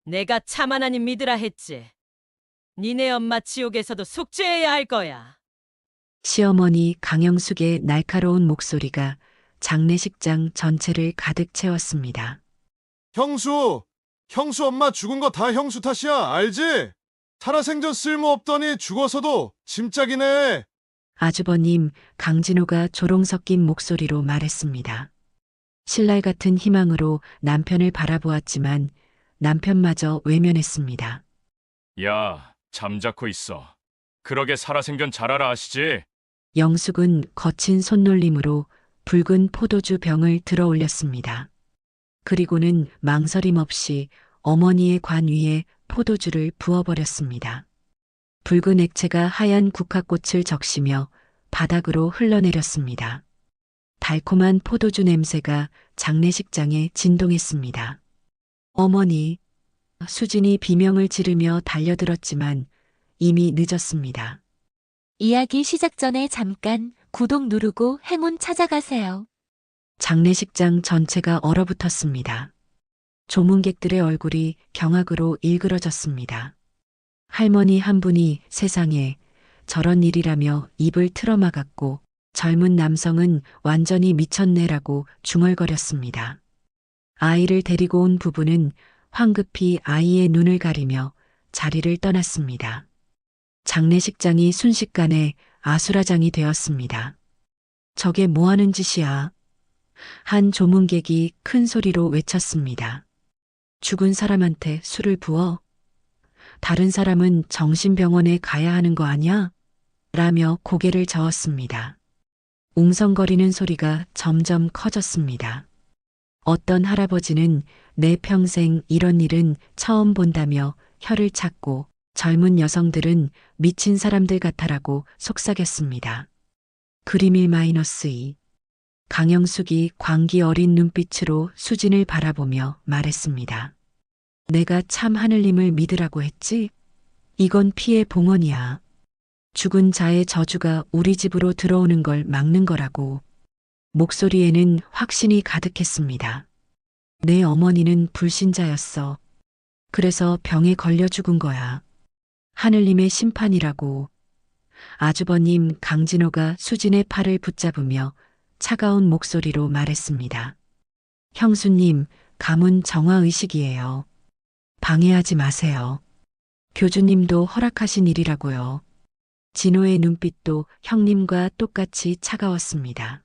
내가 참 하나님 믿으라 했지. 니네 엄마 지옥에서도 속죄해야 할 거야. 시어머니 강영숙의 날카로운 목소리가 장례식장 전체를 가득 채웠습니다. 형수 엄마 죽은 거 다 형수 탓이야, 알지? 살아생전 쓸모없더니 죽어서도 짐짝이네. 아주버님 강진호가 조롱 섞인 목소리로 말했습니다. 신랄 같은 희망으로 남편을 바라보았지만 남편마저 외면했습니다. 야, 잠자코 있어. 그러게 살아생전 잘 알아 아시지? 영숙은 거친 손놀림으로 붉은 포도주 병을 들어 올렸습니다. 그리고는 망설임 없이 어머니의 관 위에 포도주를 부어버렸습니다. 붉은 액체가 하얀 국화꽃을 적시며 바닥으로 흘러내렸습니다. 달콤한 포도주 냄새가 장례식장에 진동했습니다. 어머니, 수진이 비명을 지르며 달려들었지만 이미 늦었습니다. 이야기 시작 전에 잠깐 구독 누르고 행운 찾아가세요. 장례식장 전체가 얼어붙었습니다. 조문객들의 얼굴이 경악으로 일그러졌습니다. 할머니 한 분이 세상에 저런 일이라며 입을 틀어막았고 젊은 남성은 완전히 미쳤네라고 중얼거렸습니다. 아이를 데리고 온 부부는 황급히 아이의 눈을 가리며 자리를 떠났습니다. 장례식장이 순식간에 아수라장이 되었습니다. 저게 뭐 하는 짓이야? 한 조문객이 큰 소리로 외쳤습니다. 죽은 사람한테 술을 부어? 다른 사람은 정신병원에 가야 하는 거 아니야? 라며 고개를 저었습니다. 웅성거리는 소리가 점점 커졌습니다. 어떤 할아버지는 내 평생 이런 일은 처음 본다며 혀를 찾고 젊은 여성들은 미친 사람들 같아라고 속삭였습니다. 그림 1-2 강영숙이 광기 어린 눈빛으로 수진을 바라보며 말했습니다. 내가 참 하늘님을 믿으라고 했지? 이건 피해 봉헌이야. 죽은 자의 저주가 우리 집으로 들어오는 걸 막는 거라고. 목소리에는 확신이 가득했습니다. 내 어머니는 불신자였어. 그래서 병에 걸려 죽은 거야. 하늘님의 심판이라고. 아주버님 강진호가 수진의 팔을 붙잡으며 차가운 목소리로 말했습니다. 형수님, 가문 정화의식이에요. 방해하지 마세요. 교주님도 허락하신 일이라고요. 진호의 눈빛도 형님과 똑같이 차가웠습니다.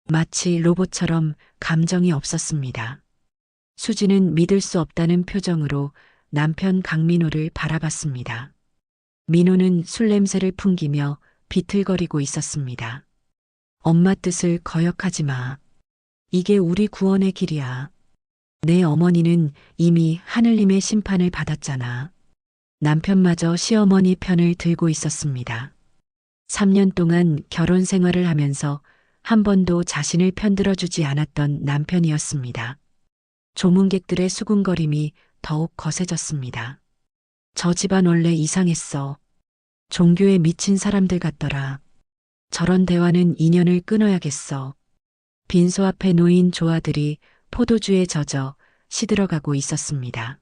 마치 로봇처럼 감정이 없었습니다. 수지는 믿을 수 없다는 표정으로 남편 강민호를 바라봤습니다. 민호는 술 냄새를 풍기며 비틀거리고 있었습니다. 엄마 뜻을 거역하지 마. 이게 우리 구원의 길이야. 내 어머니는 이미 하늘님의 심판을 받았잖아. 남편마저 시어머니 편을 들고 있었습니다. 3년 동안 결혼 생활을 하면서 한 번도 자신을 편들어주지 않았던 남편이었습니다. 조문객들의 수군거림이 더욱 거세졌습니다. 저 집안 원래 이상했어. 종교에 미친 사람들 같더라. 저런 대화는 인연을 끊어야겠어. 빈소 앞에 놓인 조화들이 포도주에 젖어 시들어가고 있었습니다.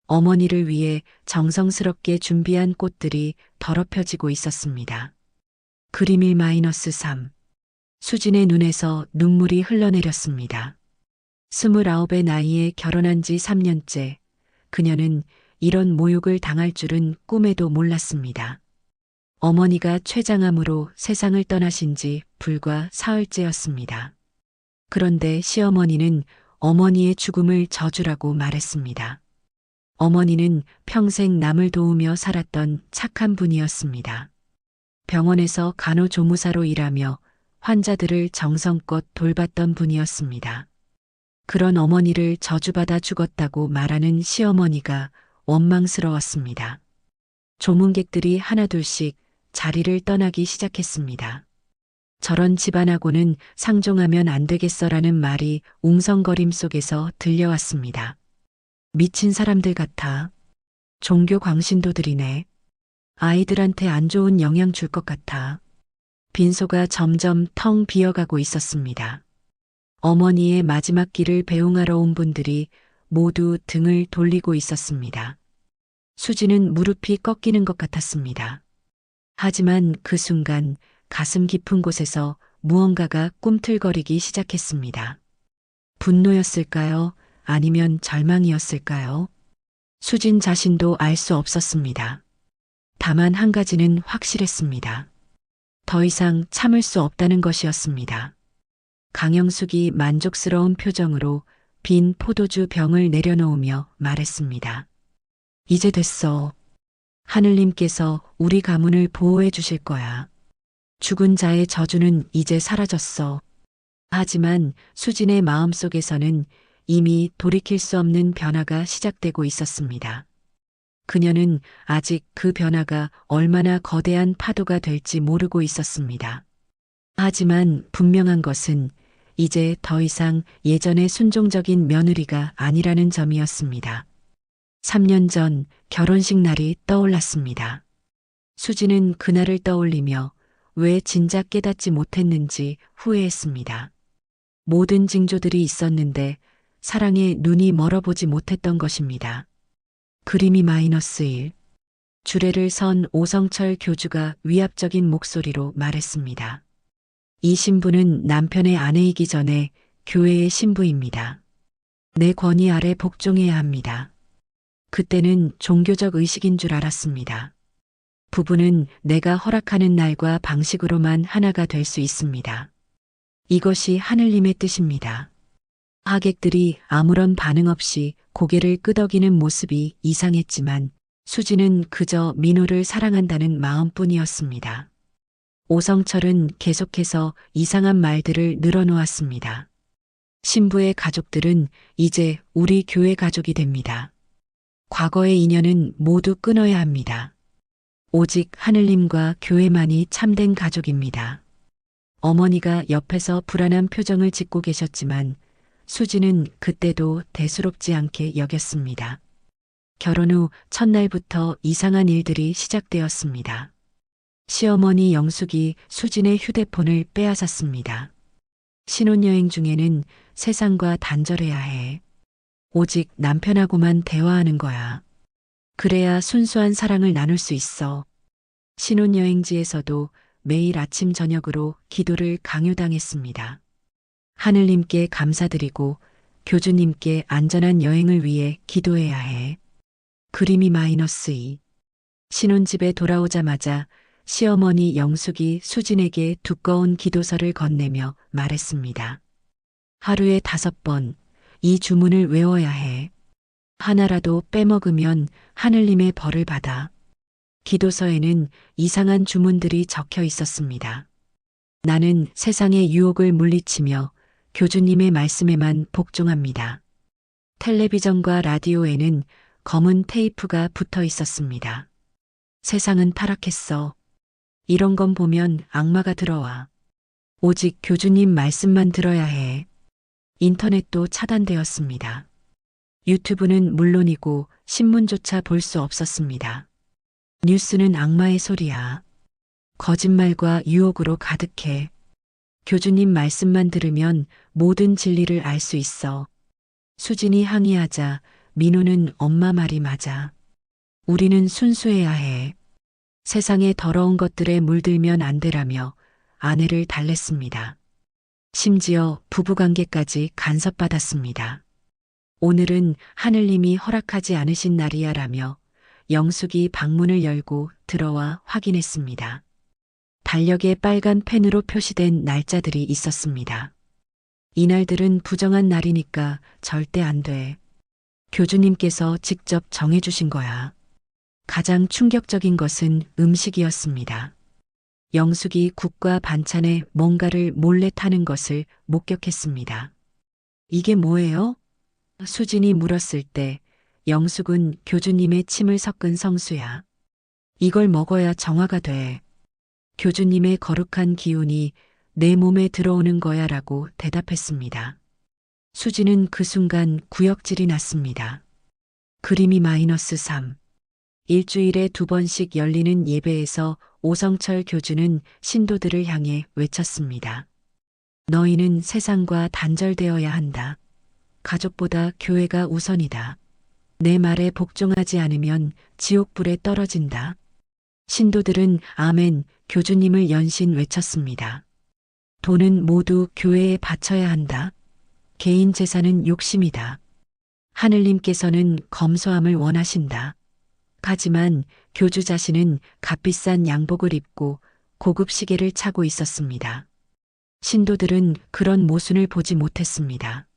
어머니를 위해 정성스럽게 준비한 꽃들이 더럽혀지고 있었습니다. 그림 1-3 수진의 눈에서 눈물이 흘러내렸습니다. 29의 나이에 결혼한 지 3년째 그녀는 이런 모욕을 당할 줄은 꿈에도 몰랐습니다. 어머니가 췌장암으로 세상을 떠나신 지 불과 사흘째였습니다. 그런데 시어머니는 어머니의 죽음을 저주라고 말했습니다. 어머니는 평생 남을 도우며 살았던 착한 분이었습니다. 병원에서 간호조무사로 일하며 환자들을 정성껏 돌봤던 분이었습니다. 그런 어머니를 저주받아 죽었다고 말하는 시어머니가 원망스러웠습니다. 조문객들이 하나둘씩 자리를 떠나기 시작했습니다. 저런 집안하고는 상종하면 안 되겠어라는 말이 웅성거림 속에서 들려왔습니다. 미친 사람들 같아. 종교 광신도들이네. 아이들한테 안 좋은 영향 줄 것 같아. 빈소가 점점 텅 비어가고 있었습니다. 어머니의 마지막 길을 배웅하러 온 분들이 모두 등을 돌리고 있었습니다. 수지는 무릎이 꺾이는 것 같았습니다. 하지만 그 순간 가슴 깊은 곳에서 무언가가 꿈틀거리기 시작했습니다. 분노였을까요? 아니면 절망이었을까요? 수진 자신도 알 수 없었습니다. 다만 한 가지는 확실했습니다. 더 이상 참을 수 없다는 것이었습니다. 강영숙이 만족스러운 표정으로 빈 포도주 병을 내려놓으며 말했습니다. 이제 됐어. 하늘님께서 우리 가문을 보호해 주실 거야. 죽은 자의 저주는 이제 사라졌어. 하지만 수진의 마음속에서는 이미 돌이킬 수 없는 변화가 시작되고 있었습니다. 그녀는 아직 그 변화가 얼마나 거대한 파도가 될지 모르고 있었습니다. 하지만 분명한 것은 이제 더 이상 예전의 순종적인 며느리가 아니라는 점이었습니다. 3년 전 결혼식 날이 떠올랐습니다. 수지는 그날을 떠올리며 왜 진작 깨닫지 못했는지 후회했습니다. 모든 징조들이 있었는데 사랑에 눈이 멀어보지 못했던 것입니다. 그림이 -1. 주례를 선 오성철 교주가 위압적인 목소리로 말했습니다. 이 신부는 남편의 아내이기 전에 교회의 신부입니다. 내 권위 아래 복종해야 합니다. 그때는 종교적 의식인 줄 알았습니다. 부부는 내가 허락하는 날과 방식으로만 하나가 될 수 있습니다. 이것이 하늘님의 뜻입니다. 하객들이 아무런 반응 없이 고개를 끄덕이는 모습이 이상했지만 수지는 그저 민호를 사랑한다는 마음뿐이었습니다. 오성철은 계속해서 이상한 말들을 늘어놓았습니다. 신부의 가족들은 이제 우리 교회 가족이 됩니다. 과거의 인연은 모두 끊어야 합니다. 오직 하늘님과 교회만이 참된 가족입니다. 어머니가 옆에서 불안한 표정을 짓고 계셨지만 수지는 그때도 대수롭지 않게 여겼습니다. 결혼 후 첫날부터 이상한 일들이 시작되었습니다. 시어머니 영숙이 수진의 휴대폰을 빼앗았습니다. 신혼여행 중에는 세상과 단절해야 해. 오직 남편하고만 대화하는 거야. 그래야 순수한 사랑을 나눌 수 있어. 신혼여행지에서도 매일 아침 저녁으로 기도를 강요당했습니다. 하늘님께 감사드리고 교주님께 안전한 여행을 위해 기도해야 해. 그림이 -2. 신혼집에 돌아오자마자 시어머니 영숙이 수진에게 두꺼운 기도서를 건네며 말했습니다. 하루에 5번 이 주문을 외워야 해. 하나라도 빼먹으면 하늘님의 벌을 받아. 기도서에는 이상한 주문들이 적혀 있었습니다. 나는 세상의 유혹을 물리치며 교주님의 말씀에만 복종합니다. 텔레비전과 라디오에는 검은 테이프가 붙어 있었습니다. 세상은 타락했어. 이런 건 보면 악마가 들어와. 오직 교주님 말씀만 들어야 해. 인터넷도 차단되었습니다. 유튜브는 물론이고 신문조차 볼 수 없었습니다. 뉴스는 악마의 소리야. 거짓말과 유혹으로 가득해. 교주님 말씀만 들으면 모든 진리를 알 수 있어. 수진이 항의하자 민호는 엄마 말이 맞아. 우리는 순수해야 해. 세상의 더러운 것들에 물들면 안 되라며 아내를 달랬습니다. 심지어 부부관계까지 간섭받았습니다. 오늘은 하늘님이 허락하지 않으신 날이야라며 영숙이 방문을 열고 들어와 확인했습니다. 달력에 빨간 펜으로 표시된 날짜들이 있었습니다. 이날들은 부정한 날이니까 절대 안 돼. 교주님께서 직접 정해주신 거야. 가장 충격적인 것은 음식이었습니다. 영숙이 국과 반찬에 뭔가를 몰래 타는 것을 목격했습니다. 이게 뭐예요? 수진이 물었을 때 영숙은 교주님의 침을 섞은 성수야. 이걸 먹어야 정화가 돼. 교주님의 거룩한 기운이 내 몸에 들어오는 거야 라고 대답했습니다. 수지는 그 순간 구역질이 났습니다. 그림이 -3. 일주일에 2번씩 열리는 예배에서 오성철 교주는 신도들을 향해 외쳤습니다. 너희는 세상과 단절되어야 한다. 가족보다 교회가 우선이다. 내 말에 복종하지 않으면 지옥불에 떨어진다. 신도들은 아멘, 교주님을 연신 외쳤습니다. 돈은 모두 교회에 바쳐야 한다. 개인 재산은 욕심이다. 하늘님께서는 검소함을 원하신다. 하지만 교주 자신은 값비싼 양복을 입고 고급 시계를 차고 있었습니다. 신도들은 그런 모순을 보지 못했습니다.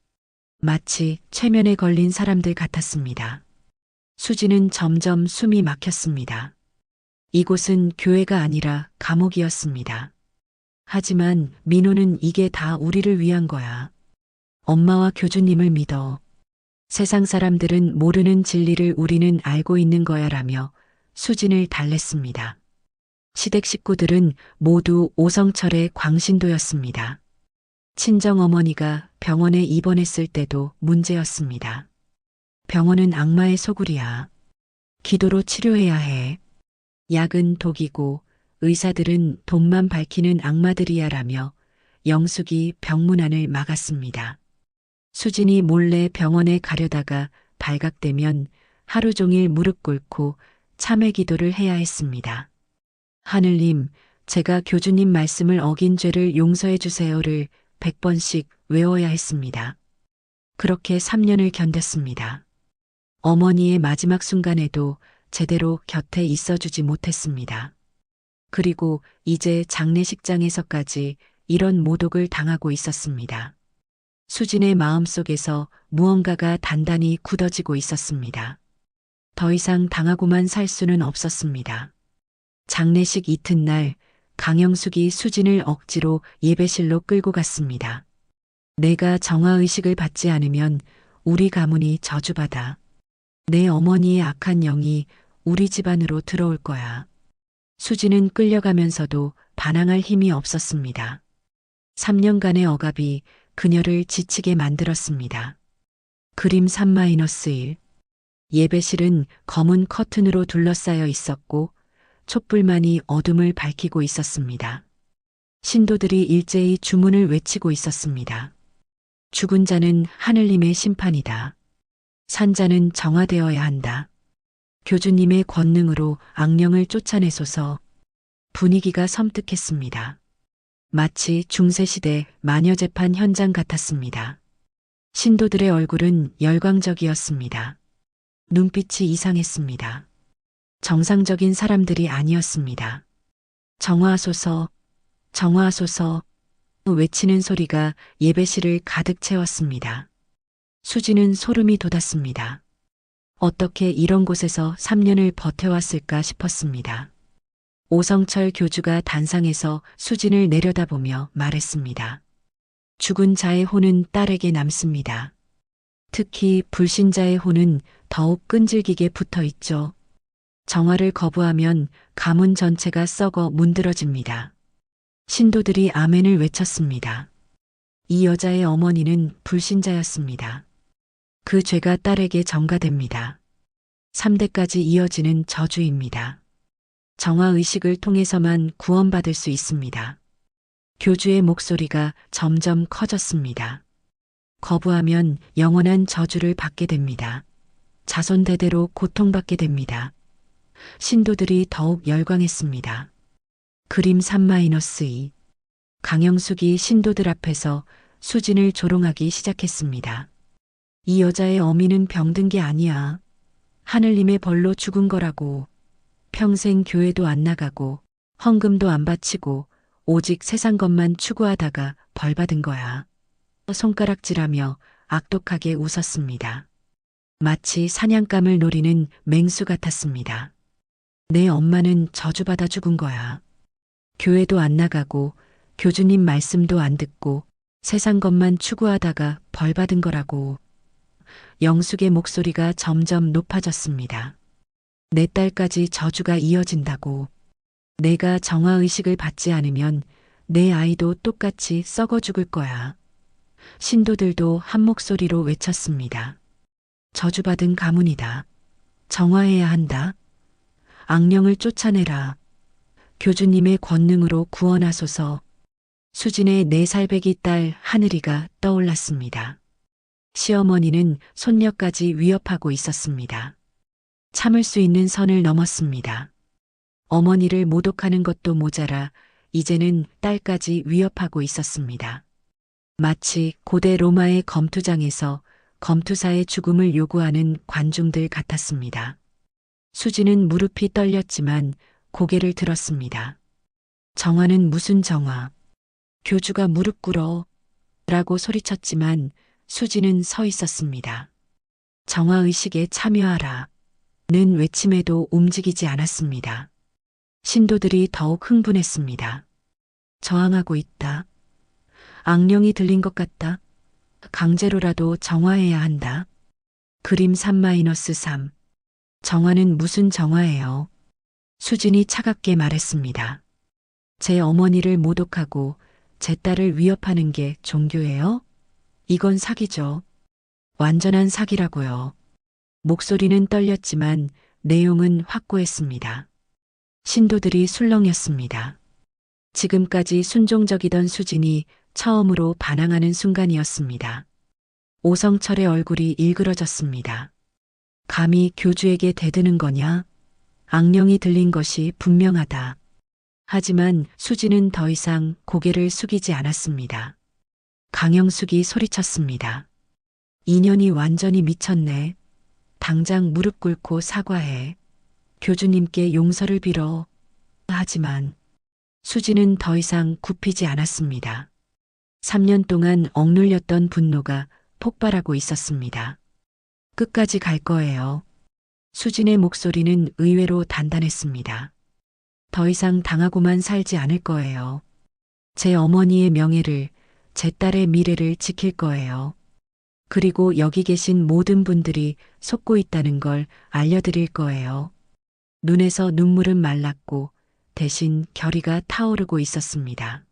마치 최면에 걸린 사람들 같았습니다. 수지는 점점 숨이 막혔습니다. 이곳은 교회가 아니라 감옥이었습니다. 하지만 민호는 이게 다 우리를 위한 거야. 엄마와 교주님을 믿어. 세상 사람들은 모르는 진리를 우리는 알고 있는 거야라며 수진을 달랬습니다. 시댁 식구들은 모두 오성철의 광신도였습니다. 친정어머니가 병원에 입원했을 때도 문제였습니다. 병원은 악마의 소굴이야. 기도로 치료해야 해. 약은 독이고 의사들은 돈만 밝히는 악마들이야라며 영숙이 병문안을 막았습니다. 수진이 몰래 병원에 가려다가 발각되면 하루 종일 무릎 꿇고 참회 기도를 해야 했습니다. 하늘님, 제가 교주님 말씀을 어긴 죄를 용서해 주세요를 100번씩 외워야 했습니다. 그렇게 3년을 견뎠습니다. 어머니의 마지막 순간에도 제대로 곁에 있어주지 못했습니다. 그리고 이제 장례식장에서까지 이런 모독을 당하고 있었습니다. 수진의 마음속에서 무언가가 단단히 굳어지고 있었습니다. 더 이상 당하고만 살 수는 없었습니다. 장례식 이튿날 강영숙이 수진을 억지로 예배실로 끌고 갔습니다. 내가 정화의식을 받지 않으면 우리 가문이 저주받아. 내 어머니의 악한 영이 우리 집안으로 들어올 거야. 수진은 끌려가면서도 반항할 힘이 없었습니다. 3년간의 억압이 그녀를 지치게 만들었습니다. 그림 3-1 예배실은 검은 커튼으로 둘러싸여 있었고 촛불만이 어둠을 밝히고 있었습니다. 신도들이 일제히 주문을 외치고 있었습니다. 죽은 자는 하늘님의 심판이다. 산자는 정화되어야 한다. 교주님의 권능으로 악령을 쫓아내소서. 분위기가 섬뜩했습니다. 마치 중세시대 마녀재판 현장 같았습니다. 신도들의 얼굴은 열광적이었습니다. 눈빛이 이상했습니다. 정상적인 사람들이 아니었습니다. 정화하소서, 정화하소서 외치는 소리가 예배실을 가득 채웠습니다. 수지는 소름이 돋았습니다. 어떻게 이런 곳에서 3년을 버텨왔을까 싶었습니다. 오성철 교주가 단상에서 수진을 내려다보며 말했습니다. 죽은 자의 혼은 딸에게 남습니다. 특히 불신자의 혼은 더욱 끈질기게 붙어 있죠. 정화를 거부하면 가문 전체가 썩어 문드러집니다. 신도들이 아멘을 외쳤습니다. 이 여자의 어머니는 불신자였습니다. 그 죄가 딸에게 전가됩니다. 3대까지 이어지는 저주입니다. 정화의식을 통해서만 구원받을 수 있습니다. 교주의 목소리가 점점 커졌습니다. 거부하면 영원한 저주를 받게 됩니다. 자손 대대로 고통받게 됩니다. 신도들이 더욱 열광했습니다. 그림 3-2 강영숙이 신도들 앞에서 수진을 조롱하기 시작했습니다. 이 여자의 어미는 병든 게 아니야. 하늘님의 벌로 죽은 거라고. 평생 교회도 안 나가고 헌금도 안 바치고 오직 세상 것만 추구하다가 벌 받은 거야. 손가락질하며 악독하게 웃었습니다. 마치 사냥감을 노리는 맹수 같았습니다. 내 엄마는 저주받아 죽은 거야. 교회도 안 나가고 교주님 말씀도 안 듣고 세상 것만 추구하다가 벌 받은 거라고. 영숙의 목소리가 점점 높아졌습니다. 내 딸까지 저주가 이어진다고. 내가 정화의식을 받지 않으면 내 아이도 똑같이 썩어 죽을 거야. 신도들도 한 목소리로 외쳤습니다. 저주받은 가문이다. 정화해야 한다. 악령을 쫓아내라. 교주님의 권능으로 구원하소서. 수진의 4살배기 딸 하늘이가 떠올랐습니다. 시어머니는 손녀까지 위협하고 있었습니다. 참을 수 있는 선을 넘었습니다. 어머니를 모독하는 것도 모자라 이제는 딸까지 위협하고 있었습니다. 마치 고대 로마의 검투장에서 검투사의 죽음을 요구하는 관중들 같았습니다. 수지는 무릎이 떨렸지만 고개를 들었습니다. 정화는 무슨 정화? 교주가 무릎 꿇어 라고 소리쳤지만 수지는 서 있었습니다. 정화의식에 참여하라 는 외침에도 움직이지 않았습니다. 신도들이 더욱 흥분했습니다. 저항하고 있다. 악령이 들린 것 같다. 강제로라도 정화해야 한다. 그림 3-3. 정화는 무슨 정화예요? 수진이 차갑게 말했습니다. 제 어머니를 모독하고 제 딸을 위협하는 게 종교예요? 이건 사기죠. 완전한 사기라고요. 목소리는 떨렸지만 내용은 확고했습니다. 신도들이 술렁였습니다. 지금까지 순종적이던 수진이 처음으로 반항하는 순간이었습니다. 오성철의 얼굴이 일그러졌습니다. 감히 교주에게 대드는 거냐? 악령이 들린 것이 분명하다. 하지만 수진은 더 이상 고개를 숙이지 않았습니다. 강영숙이 소리쳤습니다. 인연이 완전히 미쳤네. 당장 무릎 꿇고 사과해. 교주님께 용서를 빌어. 하지만 수진은 더 이상 굽히지 않았습니다. 3년 동안 억눌렸던 분노가 폭발하고 있었습니다. 끝까지 갈 거예요. 수진의 목소리는 의외로 단단했습니다. 더 이상 당하고만 살지 않을 거예요. 제 어머니의 명예를, 제 딸의 미래를 지킬 거예요. 그리고 여기 계신 모든 분들이 속고 있다는 걸 알려드릴 거예요. 눈에서 눈물은 말랐고 대신 결의가 타오르고 있었습니다.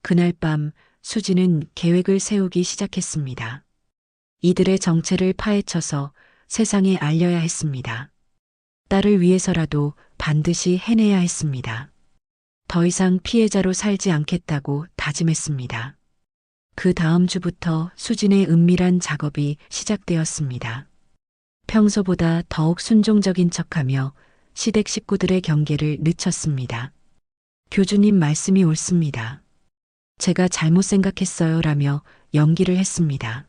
그날 밤 수지는 계획을 세우기 시작했습니다. 이들의 정체를 파헤쳐서 세상에 알려야 했습니다. 딸을 위해서라도 반드시 해내야 했습니다. 더 이상 피해자로 살지 않겠다고 다짐했습니다. 그 다음 주부터 수진의 은밀한 작업이 시작되었습니다. 평소보다 더욱 순종적인 척하며 시댁 식구들의 경계를 늦췄습니다. 교주님 말씀이 옳습니다. 제가 잘못 생각했어요 라며 연기를 했습니다.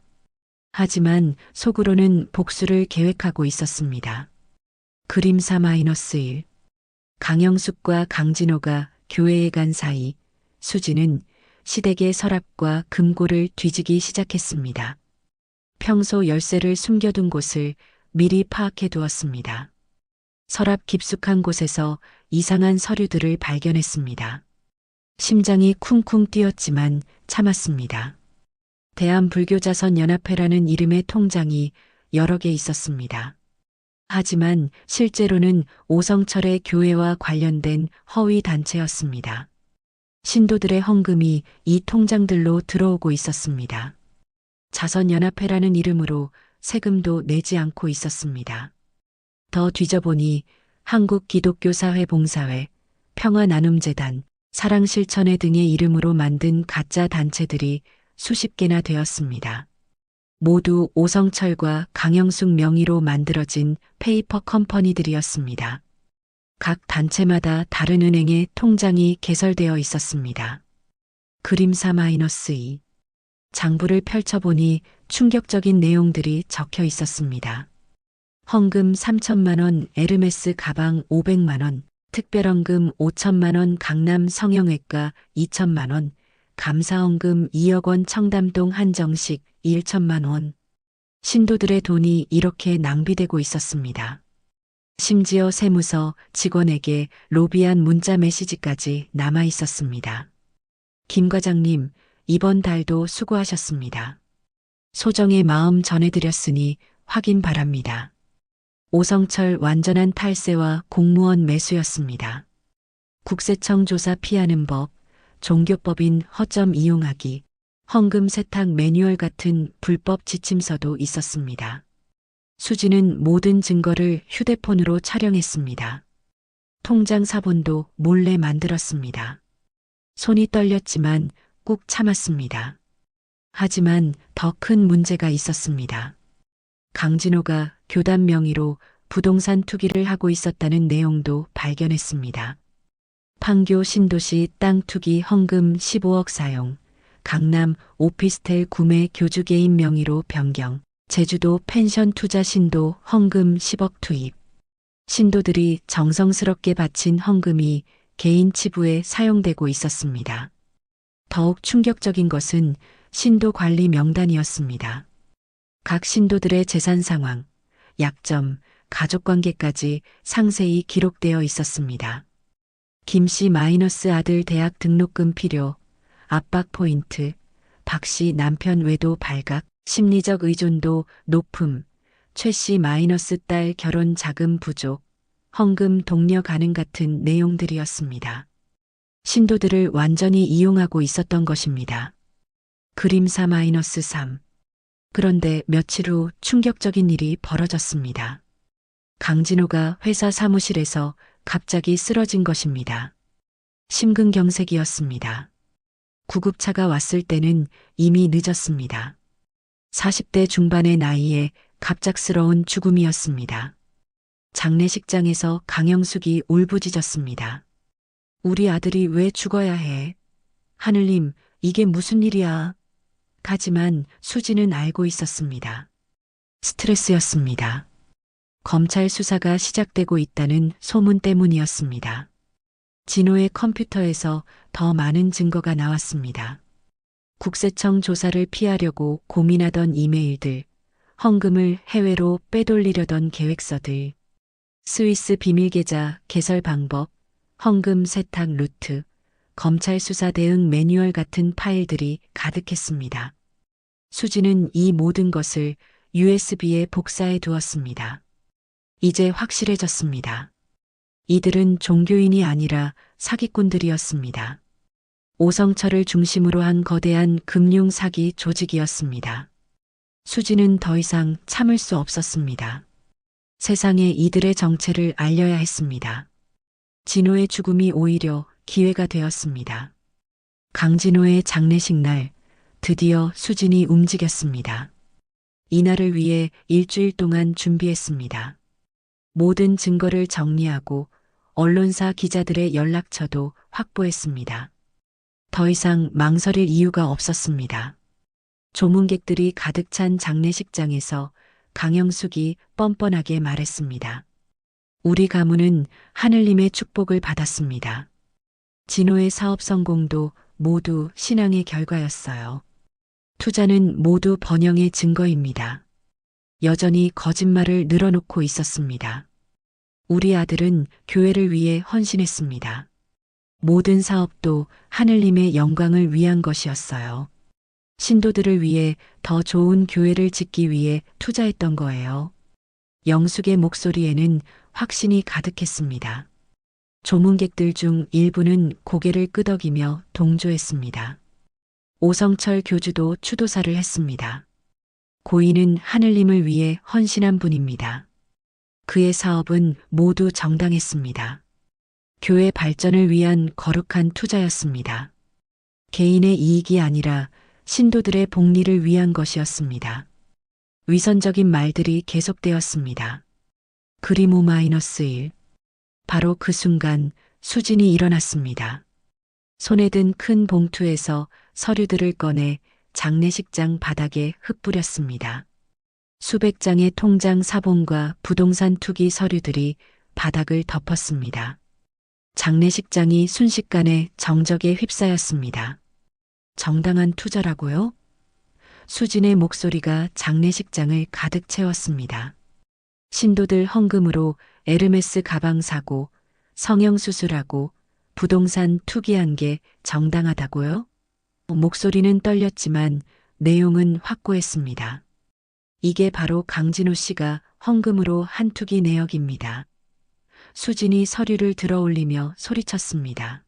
하지만 속으로는 복수를 계획하고 있었습니다. 그림 4-1. 강영숙과 강진호가 교회에 간 사이 수지는 시댁의 서랍과 금고를 뒤지기 시작했습니다. 평소 열쇠를 숨겨둔 곳을 미리 파악해 두었습니다. 서랍 깊숙한 곳에서 이상한 서류들을 발견했습니다. 심장이 쿵쿵 뛰었지만 참았습니다. 대한불교자선연합회라는 이름의 통장이 여러 개 있었습니다. 하지만 실제로는 오성철의 교회와 관련된 허위 단체였습니다. 신도들의 헌금이 이 통장들로 들어오고 있었습니다. 자선연합회라는 이름으로 세금도 내지 않고 있었습니다. 더 뒤져보니 한국기독교사회봉사회, 평화나눔재단, 사랑실천회 등의 이름으로 만든 가짜 단체들이 수십 개나 되었습니다. 모두 오성철과 강영숙 명의로 만들어진 페이퍼 컴퍼니들이었습니다. 각 단체마다 다른 은행에 통장이 개설되어 있었습니다. 그림 4-2. 장부를 펼쳐보니 충격적인 내용들이 적혀 있었습니다. 헌금 3천만 원, 에르메스 가방 500만 원, 특별헌금 5천만 원, 강남 성형외과 2천만 원, 감사헌금 2억 원, 청담동 한정식 1천만 원. 신도들의 돈이 이렇게 낭비되고 있었습니다. 심지어 세무서 직원에게 로비한 문자 메시지까지 남아 있었습니다. 김 과장님, 이번 달도 수고하셨습니다. 소정의 마음 전해드렸으니 확인 바랍니다. 오성철 완전한 탈세와 공무원 매수였습니다. 국세청 조사 피하는 법, 종교법인 허점 이용하기, 헌금 세탁 매뉴얼 같은 불법 지침서도 있었습니다. 수지는 모든 증거를 휴대폰으로 촬영했습니다. 통장 사본도 몰래 만들었습니다. 손이 떨렸지만 꾹 참았습니다. 하지만 더 큰 문제가 있었습니다. 강진호가 교단 명의로 부동산 투기를 하고 있었다는 내용도 발견했습니다. 판교 신도시 땅 투기 헌금 15억 사용, 강남 오피스텔 구매 교주 개인 명의로 변경, 제주도 펜션 투자 신도 헌금 10억 투입. 신도들이 정성스럽게 바친 헌금이 개인 치부에 사용되고 있었습니다. 더욱 충격적인 것은 신도 관리 명단이었습니다. 각 신도들의 재산 상황, 약점, 가족관계까지 상세히 기록되어 있었습니다. 김씨 마이너스 아들 대학 등록금 필요, 압박 포인트, 박씨 남편 외도 발각, 심리적 의존도 높음, 최씨 마이너스 딸 결혼 자금 부족, 헌금 독려 가능 같은 내용들이었습니다. 신도들을 완전히 이용하고 있었던 것입니다. 그림 4-3. 그런데 며칠 후 충격적인 일이 벌어졌습니다. 강진호가 회사 사무실에서 갑자기 쓰러진 것입니다. 심근경색이었습니다. 구급차가 왔을 때는 이미 늦었습니다. 40대 중반의 나이에 갑작스러운 죽음이었습니다. 장례식장에서 강영숙이 울부짖었습니다. 우리 아들이 왜 죽어야 해? 하늘님, 이게 무슨 일이야? 하지만 수지는 알고 있었습니다. 스트레스였습니다. 검찰 수사가 시작되고 있다는 소문 때문이었습니다. 진호의 컴퓨터에서 더 많은 증거가 나왔습니다. 국세청 조사를 피하려고 고민하던 이메일들, 헌금을 해외로 빼돌리려던 계획서들, 스위스 비밀계좌 개설 방법, 헌금 세탁 루트, 검찰 수사 대응 매뉴얼 같은 파일들이 가득했습니다. 수지는 이 모든 것을 USB에 복사해 두었습니다. 이제 확실해졌습니다. 이들은 종교인이 아니라 사기꾼들이었습니다. 오성철을 중심으로 한 거대한 금융 사기 조직이었습니다. 수지는 더 이상 참을 수 없었습니다. 세상에 이들의 정체를 알려야 했습니다. 진호의 죽음이 오히려 기회가 되었습니다. 강진호의 장례식 날, 드디어 수진이 움직였습니다. 이날을 위해 일주일 동안 준비했습니다. 모든 증거를 정리하고 언론사 기자들의 연락처도 확보했습니다. 더 이상 망설일 이유가 없었습니다. 조문객들이 가득 찬 장례식장에서 강영숙이 뻔뻔하게 말했습니다. 우리 가문은 하늘님의 축복을 받았습니다. 진호의 사업 성공도 모두 신앙의 결과였어요. 투자는 모두 번영의 증거입니다. 여전히 거짓말을 늘어놓고 있었습니다. 우리 아들은 교회를 위해 헌신했습니다. 모든 사업도 하늘님의 영광을 위한 것이었어요. 신도들을 위해 더 좋은 교회를 짓기 위해 투자했던 거예요. 영숙의 목소리에는 확신이 가득했습니다. 조문객들 중 일부는 고개를 끄덕이며 동조했습니다. 오성철 교주도 추도사를 했습니다. 고인은 하늘님을 위해 헌신한 분입니다. 그의 사업은 모두 정당했습니다. 교회 발전을 위한 거룩한 투자였습니다. 개인의 이익이 아니라 신도들의 복리를 위한 것이었습니다. 위선적인 말들이 계속되었습니다. 그림 5-1. 바로 그 순간 수진이 일어났습니다. 손에 든 큰 봉투에서 서류들을 꺼내 장례식장 바닥에 흩뿌렸습니다. 수백 장의 통장 사본과 부동산 투기 서류들이 바닥을 덮었습니다. 장례식장이 순식간에 정적에 휩싸였습니다. 정당한 투자라고요? 수진의 목소리가 장례식장을 가득 채웠습니다. 신도들 헌금으로 에르메스 가방 사고, 성형수술하고, 부동산 투기한 게 정당하다고요? 목소리는 떨렸지만 내용은 확고했습니다. 이게 바로 강진호 씨가 헌금으로 한 투기 내역입니다. 수진이 서류를 들어올리며 소리쳤습니다.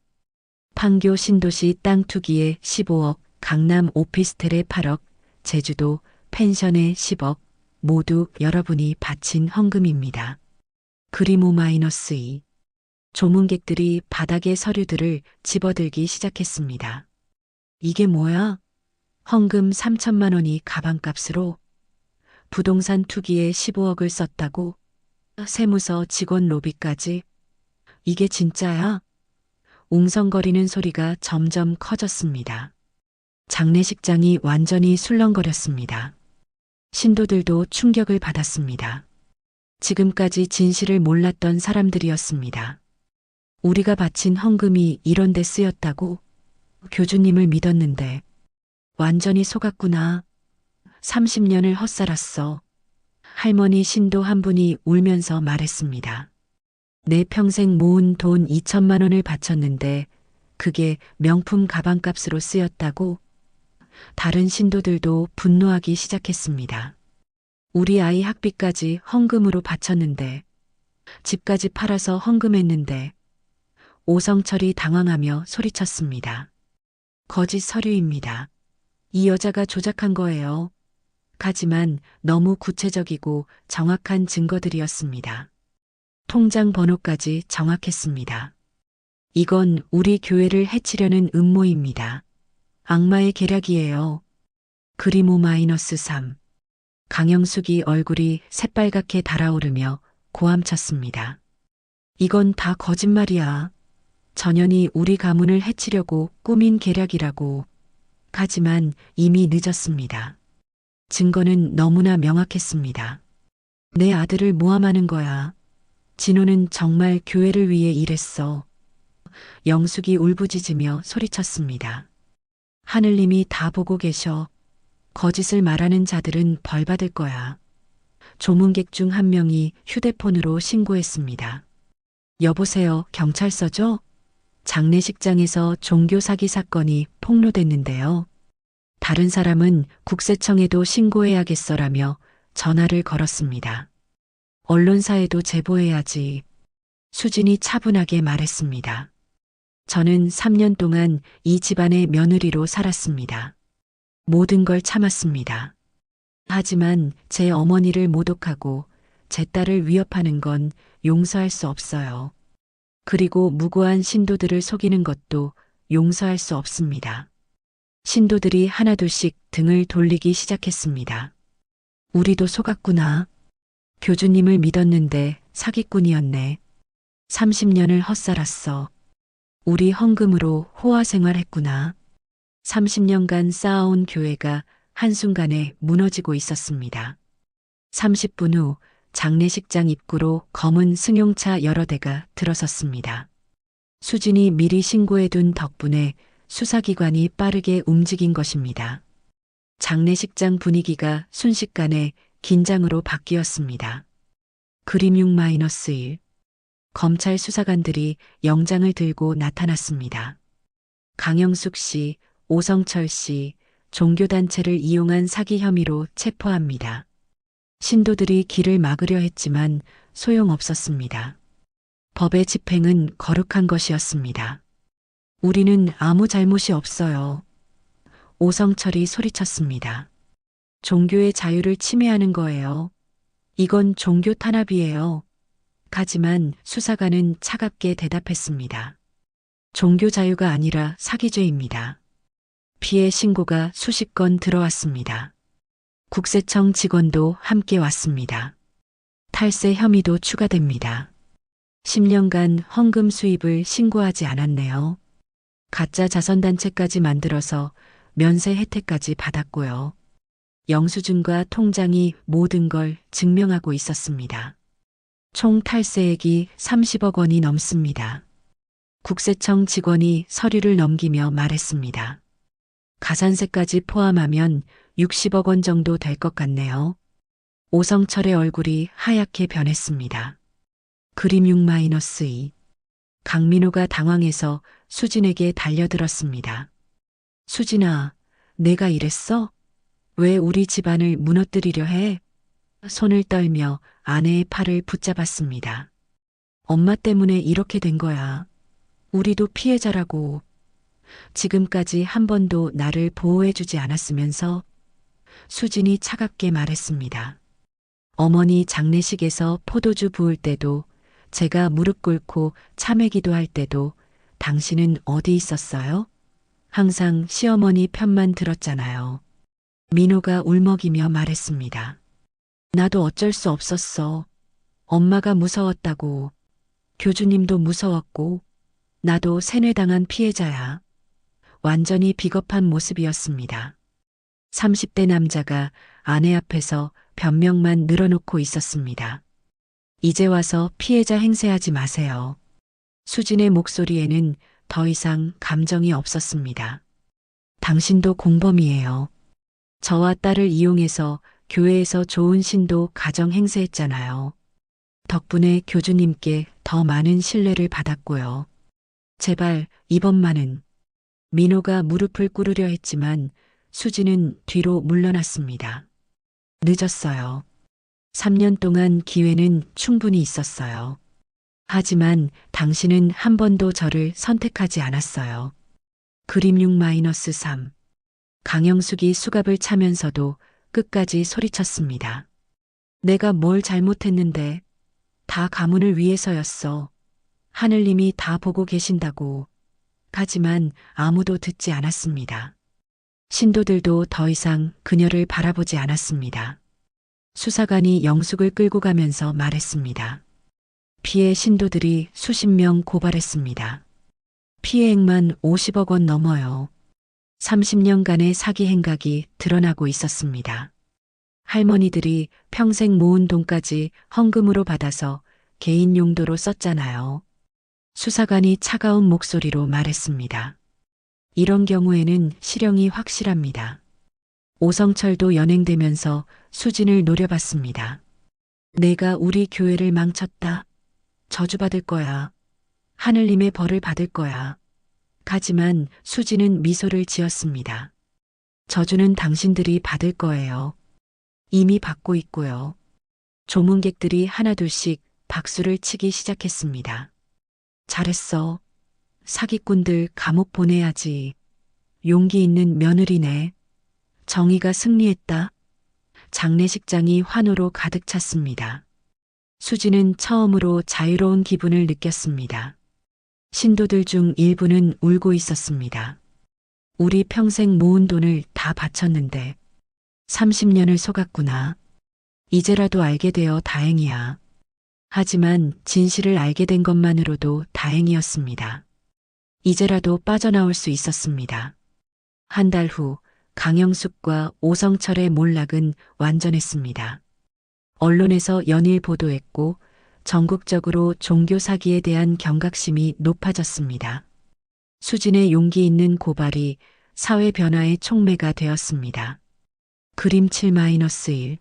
판교 신도시 땅 투기에 15억, 강남 오피스텔에 8억, 제주도 펜션에 10억, 모두 여러분이 바친 헌금입니다. 그림 5-2. 조문객들이 바닥의 서류들을 집어들기 시작했습니다. 이게 뭐야? 헌금 3천만 원이 가방값으로 부동산 투기에 15억을 썼다고 세무서 직원 로비까지. 이게 진짜야? 웅성거리는 소리가 점점 커졌습니다. 장례식장이 완전히 술렁거렸습니다. 신도들도 충격을 받았습니다. 지금까지 진실을 몰랐던 사람들이었습니다. 우리가 바친 헌금이 이런 데 쓰였다고? 교주님을 믿었는데 완전히 속았구나. 30년을 헛살았어. 할머니 신도 한 분이 울면서 말했습니다. 내 평생 모은 돈 2천만 원을 바쳤는데 그게 명품 가방값으로 쓰였다고? 다른 신도들도 분노하기 시작했습니다. 우리 아이 학비까지 헌금으로 바쳤는데, 집까지 팔아서 헌금했는데, 오성철이 당황하며 소리쳤습니다. 거짓 서류입니다. 이 여자가 조작한 거예요. 하지만 너무 구체적이고 정확한 증거들이었습니다. 통장 번호까지 정확했습니다. 이건 우리 교회를 해치려는 음모입니다. 악마의 계략이에요. 그림 5-3. 강영숙이 얼굴이 새빨갛게 달아오르며 고함쳤습니다. 이건 다 거짓말이야. 전현이 우리 가문을 해치려고 꾸민 계략이라고. 하지만 이미 늦었습니다. 증거는 너무나 명확했습니다. 내 아들을 모함하는 거야. 진호는 정말 교회를 위해 일했어. 영숙이 울부짖으며 소리쳤습니다. 하늘님이 다 보고 계셔. 거짓을 말하는 자들은 벌 받을 거야. 조문객 중 한 명이 휴대폰으로 신고했습니다. 여보세요, 경찰서죠? 장례식장에서 종교 사기 사건이 폭로됐는데요. 다른 사람은 국세청에도 신고해야겠어라며 전화를 걸었습니다. 언론사에도 제보해야지. 수진이 차분하게 말했습니다. 저는 3년 동안 이 집안의 며느리로 살았습니다. 모든 걸 참았습니다. 하지만 제 어머니를 모독하고 제 딸을 위협하는 건 용서할 수 없어요. 그리고 무고한 신도들을 속이는 것도 용서할 수 없습니다. 신도들이 하나둘씩 등을 돌리기 시작했습니다. 우리도 속았구나. 교주님을 믿었는데 사기꾼이었네. 30년을 헛살았어. 우리 헌금으로 호화 생활했구나. 30년간 쌓아온 교회가 한순간에 무너지고 있었습니다. 30분 후 장례식장 입구로 검은 승용차 여러 대가 들어섰습니다. 수진이 미리 신고해둔 덕분에 수사기관이 빠르게 움직인 것입니다. 장례식장 분위기가 순식간에 긴장으로 바뀌었습니다. 그림 6-1. 검찰 수사관들이 영장을 들고 나타났습니다. 강영숙 씨, 오성철 씨, 종교단체를 이용한 사기 혐의로 체포합니다. 신도들이 길을 막으려 했지만 소용없었습니다. 법의 집행은 거룩한 것이었습니다. 우리는 아무 잘못이 없어요. 오성철이 소리쳤습니다. 종교의 자유를 침해하는 거예요. 이건 종교 탄압이에요. 하지만 수사관은 차갑게 대답했습니다. 종교 자유가 아니라 사기죄입니다. 피해 신고가 수십 건 들어왔습니다. 국세청 직원도 함께 왔습니다. 탈세 혐의도 추가됩니다. 10년간 헌금 수입을 신고하지 않았네요. 가짜 자선단체까지 만들어서 면세 혜택까지 받았고요. 영수증과 통장이 모든 걸 증명하고 있었습니다. 총 탈세액이 30억 원이 넘습니다. 국세청 직원이 서류를 넘기며 말했습니다. 가산세까지 포함하면 60억 원 정도 될 것 같네요. 오성철의 얼굴이 하얗게 변했습니다. 그림 6-2. 강민호가 당황해서 수진에게 달려들었습니다. 수진아, 내가 이랬어? 왜 우리 집안을 무너뜨리려 해? 손을 떨며 아내의 팔을 붙잡았습니다. 엄마 때문에 이렇게 된 거야. 우리도 피해자라고. 지금까지 한 번도 나를 보호해주지 않았으면서. 수진이 차갑게 말했습니다. 어머니 장례식에서 포도주 부을 때도, 제가 무릎 꿇고 참회 기도할 때도 당신은 어디 있었어요? 항상 시어머니 편만 들었잖아요. 민호가 울먹이며 말했습니다. 나도 어쩔 수 없었어. 엄마가 무서웠다고. 교주님도 무서웠고, 나도 세뇌당한 피해자야. 완전히 비겁한 모습이었습니다. 30대 남자가 아내 앞에서 변명만 늘어놓고 있었습니다. 이제 와서 피해자 행세하지 마세요. 수진의 목소리에는 더 이상 감정이 없었습니다. 당신도 공범이에요. 저와 딸을 이용해서 교회에서 좋은 신도 가정 행세했잖아요. 덕분에 교주님께 더 많은 신뢰를 받았고요. 제발 이번만은. 민호가 무릎을 꿇으려 했지만 수지는 뒤로 물러났습니다. 늦었어요. 3년 동안 기회는 충분히 있었어요. 하지만 당신은 한 번도 저를 선택하지 않았어요. 그림 6-3. 강영숙이 수갑을 차면서도 끝까지 소리쳤습니다. 내가 뭘 잘못했는데 다 가문을 위해서였어. 하늘님이 다 보고 계신다고. 하지만 아무도 듣지 않았습니다. 신도들도 더 이상 그녀를 바라보지 않았습니다. 수사관이 영숙을 끌고 가면서 말했습니다. 피해 신도들이 수십 명 고발했습니다. 피해액만 50억 원 넘어요. 30년간의 사기 행각이 드러나고 있었습니다. 할머니들이 평생 모은 돈까지 헌금으로 받아서 개인 용도로 썼잖아요. 수사관이 차가운 목소리로 말했습니다. 이런 경우에는 실형이 확실합니다. 오성철도 연행되면서 수진을 노려봤습니다. 내가 우리 교회를 망쳤다. 저주받을 거야. 하늘님의 벌을 받을 거야. 하지만 수진은 미소를 지었습니다. 저주는 당신들이 받을 거예요. 이미 받고 있고요. 조문객들이 하나둘씩 박수를 치기 시작했습니다. 잘했어. 사기꾼들 감옥 보내야지. 용기 있는 며느리네. 정의가 승리했다. 장례식장이 환호로 가득 찼습니다. 수지는 처음으로 자유로운 기분을 느꼈습니다. 신도들 중 일부는 울고 있었습니다. 우리 평생 모은 돈을 다 바쳤는데 30년을 속았구나. 이제라도 알게 되어 다행이야. 하지만 진실을 알게 된 것만으로도 다행이었습니다. 이제라도 빠져나올 수 있었습니다. 한 달 후 강영숙과 오성철의 몰락은 완전했습니다. 언론에서 연일 보도했고 전국적으로 종교 사기에 대한 경각심이 높아졌습니다. 수진의 용기 있는 고발이 사회 변화의 촉매가 되었습니다. 그림 7-1.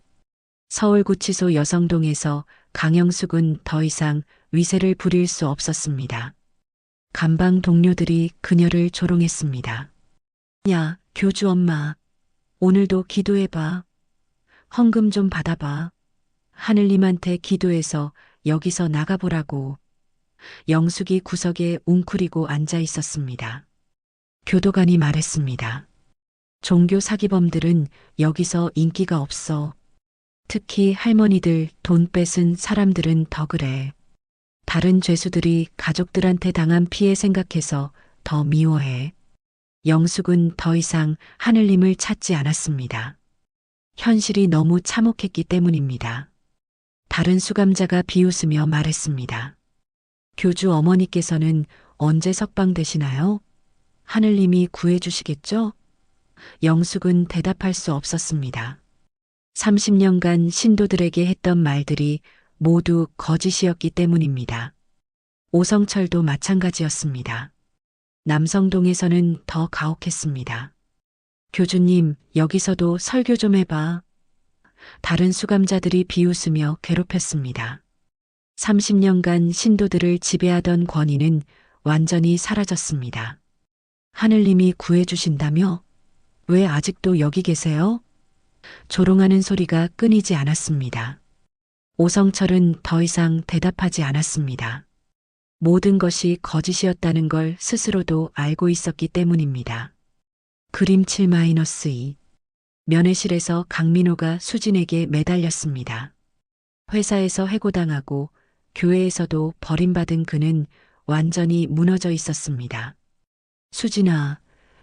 서울구치소 여성동에서 강영숙은 더 이상 위세를 부릴 수 없었습니다. 감방 동료들이 그녀를 조롱했습니다. 야, 교주 엄마. 오늘도 기도해봐. 헌금 좀 받아봐. 하늘님한테 기도해서 여기서 나가보라고. 영숙이 구석에 웅크리고 앉아 있었습니다. 교도관이 말했습니다. 종교 사기범들은 여기서 인기가 없어. 특히 할머니들 돈 뺏은 사람들은 더 그래. 다른 죄수들이 가족들한테 당한 피해 생각해서 더 미워해. 영숙은 더 이상 하늘님을 찾지 않았습니다. 현실이 너무 참혹했기 때문입니다. 다른 수감자가 비웃으며 말했습니다. 교주 어머니께서는 언제 석방되시나요? 하늘님이 구해주시겠죠? 영숙은 대답할 수 없었습니다. 30년간 신도들에게 했던 말들이 모두 거짓이었기 때문입니다. 오성철도 마찬가지였습니다. 남성동에서는 더 가혹했습니다. 교주님, 여기서도 설교 좀 해봐. 다른 수감자들이 비웃으며 괴롭혔습니다. 30년간 신도들을 지배하던 권위는 완전히 사라졌습니다. 하늘님이 구해주신다며? 왜 아직도 여기 계세요? 조롱하는 소리가 끊이지 않았습니다. 오성철은 더 이상 대답하지 않았습니다. 모든 것이 거짓이었다는 걸 스스로도 알고 있었기 때문입니다. 그림 7-2. 면회실에서 강민호가 수진에게 매달렸습니다. 회사에서 해고당하고 교회에서도 버림받은 그는 완전히 무너져 있었습니다. 수진아,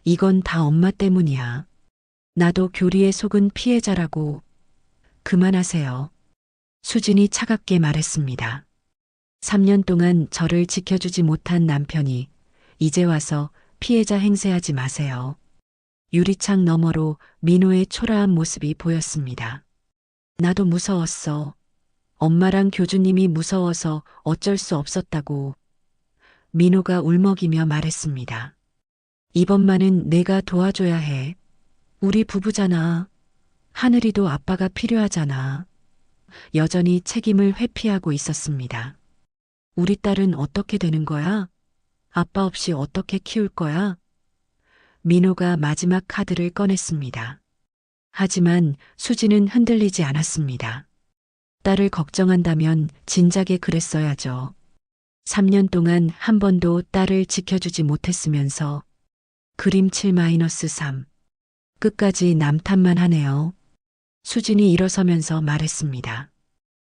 이건 다 엄마 때문이야. 나도 교리에 속은 피해자라고. 그만하세요. 수진이 차갑게 말했습니다. 3년 동안 저를 지켜주지 못한 남편이 이제 와서 피해자 행세하지 마세요. 유리창 너머로 민호의 초라한 모습이 보였습니다. 나도 무서웠어. 엄마랑 교주님이 무서워서 어쩔 수 없었다고. 민호가 울먹이며 말했습니다. 이번만은 내가 도와줘야 해. 우리 부부잖아. 하늘이도 아빠가 필요하잖아. 여전히 책임을 회피하고 있었습니다. 우리 딸은 어떻게 되는 거야? 아빠 없이 어떻게 키울 거야? 민호가 마지막 카드를 꺼냈습니다. 하지만 수지는 흔들리지 않았습니다. 딸을 걱정한다면 진작에 그랬어야죠. 3년 동안 한 번도 딸을 지켜주지 못했으면서 그림 7-3. 끝까지 남 탓만 하네요. 수진이 일어서면서 말했습니다.